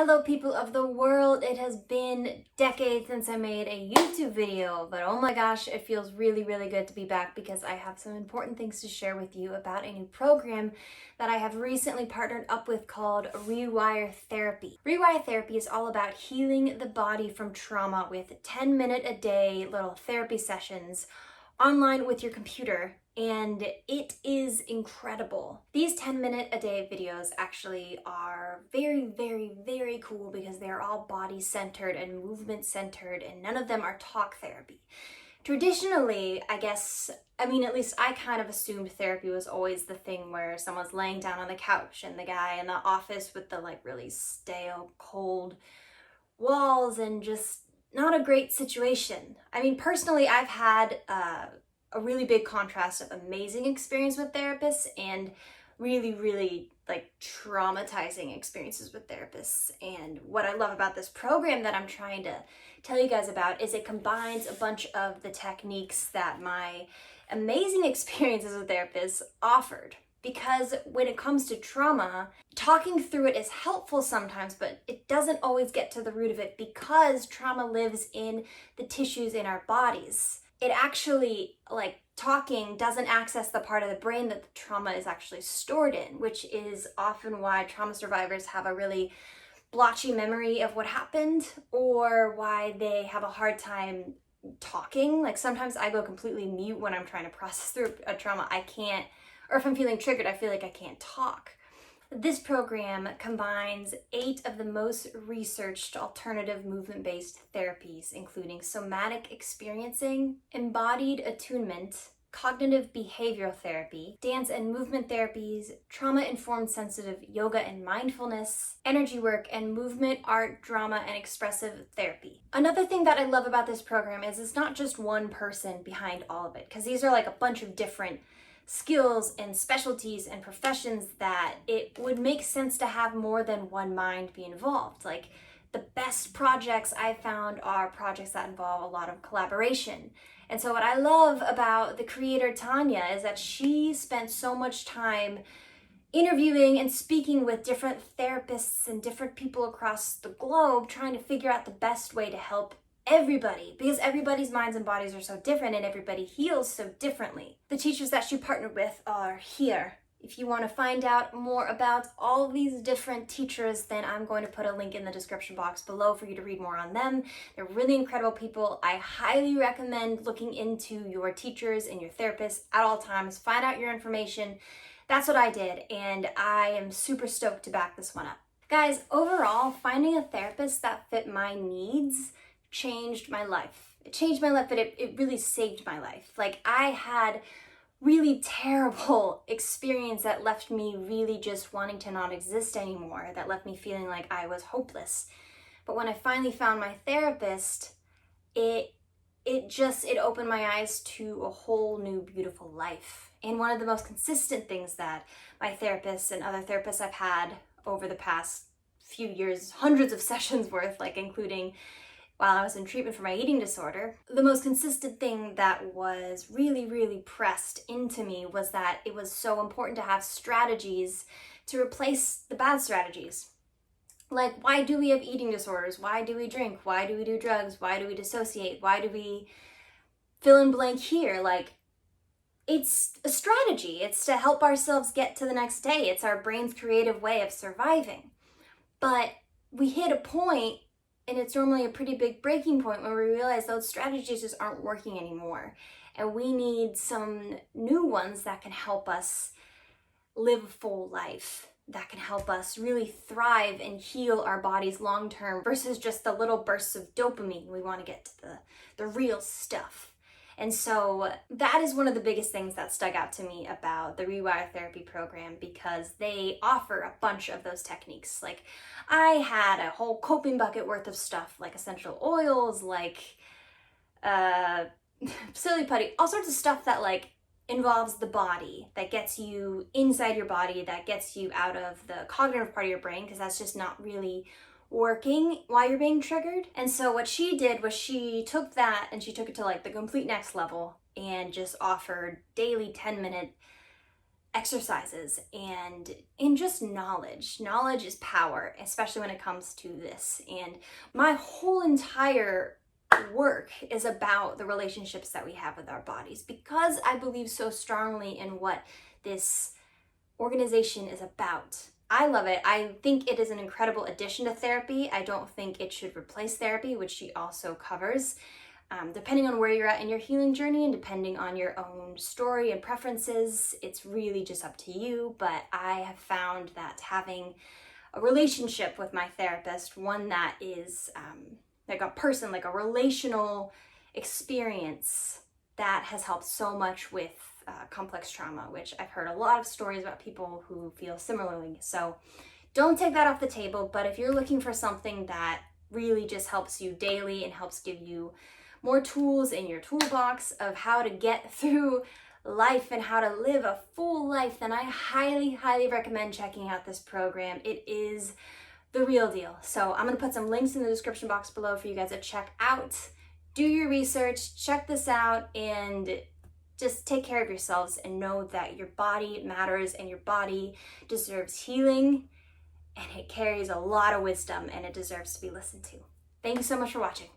Hello people of the world, it has been decades since I made a YouTube video, but oh my gosh, it feels really good to be back because I have some important things to share with you about a new program that I have recently partnered up with called Rewire Therapy. Rewire Therapy is all about healing the body from trauma with 10-minute a day little therapy sessions online with your computer, and it is incredible. These 10-minute a day videos actually are very cool because they are all body centered and movement centered, and none of them are talk therapy. Traditionally, at least I kind of assumed therapy was always the thing where someone's laying down on the couch and the guy in the office with the really stale, cold walls and just not a great situation. Personally, I've had a really big contrast of amazing experience with therapists and really traumatizing experiences with therapists. And what I love about this program that I'm trying to tell you guys about is it combines a bunch of the techniques that my amazing experiences with therapists offered. Because when it comes to trauma, talking through it is helpful sometimes, but it doesn't always get to the root of it because trauma lives in the tissues in our bodies. It actually, talking doesn't access the part of the brain that the trauma is actually stored in, which is often why trauma survivors have a really blotchy memory of what happened, or why they have a hard time talking. Sometimes I go completely mute when I'm trying to process through a trauma. I can't, or if I'm feeling triggered, I feel like I can't talk. This program combines 8 of the most researched alternative movement-based therapies, including somatic experiencing, embodied attunement, cognitive behavioral therapy, dance and movement therapies, trauma-informed sensitive yoga and mindfulness, energy work, and movement, art, drama, and expressive therapy. Another thing that I love about this program is it's not just one person behind all of it, because these are a bunch of different skills and specialties and professions that it would make sense to have more than one mind be involved. The best projects I've found are projects that involve a lot of collaboration. And so what I love about the creator Tanya is that she spent so much time interviewing and speaking with different therapists and different people across the globe, trying to figure out the best way to help everybody, because everybody's minds and bodies are so different and everybody heals so differently. The teachers that she partnered with are here. If you want to find out more about all these different teachers, then I'm going to put a link in the description box below for you to read more on them. They're really incredible people. I highly recommend looking into your teachers and your therapists at all times. Find out your information. That's what I did, and I am super stoked to back this one up. Guys, overall, finding a therapist that fit my needs changed my life. It changed my life, but it really saved my life. I had really terrible experience that left me really just wanting to not exist anymore, that left me feeling like I was hopeless. But when I finally found my therapist, it opened my eyes to a whole new beautiful life. And one of the most consistent things that my therapist and other therapists I've had over the past few years, hundreds of sessions worth, including while I was in treatment for my eating disorder, the most consistent thing that was really pressed into me was that it was so important to have strategies to replace the bad strategies. Why do we have eating disorders? Why do we drink? Why do we do drugs? Why do we dissociate? Why do we fill in blank here? It's a strategy. It's to help ourselves get to the next day. It's our brain's creative way of surviving. But we hit a point, and it's normally a pretty big breaking point, when we realize those strategies just aren't working anymore. And we need some new ones that can help us live a full life, that can help us really thrive and heal our bodies long term versus just the little bursts of dopamine. We want to get to the real stuff. And so that is one of the biggest things that stuck out to me about the Rewire Therapy program, because they offer a bunch of those techniques. I had a whole coping bucket worth of stuff, essential oils, silly putty, all sorts of stuff that involves the body, that gets you inside your body, that gets you out of the cognitive part of your brain, because that's just not really working while you're being triggered. And so what she did was she took that and she took it to the complete next level and just offered daily 10-minute exercises and just knowledge. Knowledge is power, especially when it comes to this. And my whole entire work is about the relationships that we have with our bodies, because I believe so strongly in what this organization is about. I love it. I think it is an incredible addition to therapy. I don't think it should replace therapy, which she also covers. Depending on where you're at in your healing journey and depending on your own story and preferences, it's really just up to you. But I have found that having a relationship with my therapist, one that is like a person, like a relational experience, that has helped so much with complex trauma, which I've heard a lot of stories about people who feel similarly. So don't take that off the table. But if you're looking for something that really just helps you daily and helps give you more tools in your toolbox of how to get through life and how to live a full life, then I highly, highly recommend checking out this program. It is the real deal. So I'm going to put some links in the description box below for you guys to check out. Do your research, check this out, and just take care of yourselves and know that your body matters and your body deserves healing, and it carries a lot of wisdom and it deserves to be listened to. Thank you so much for watching.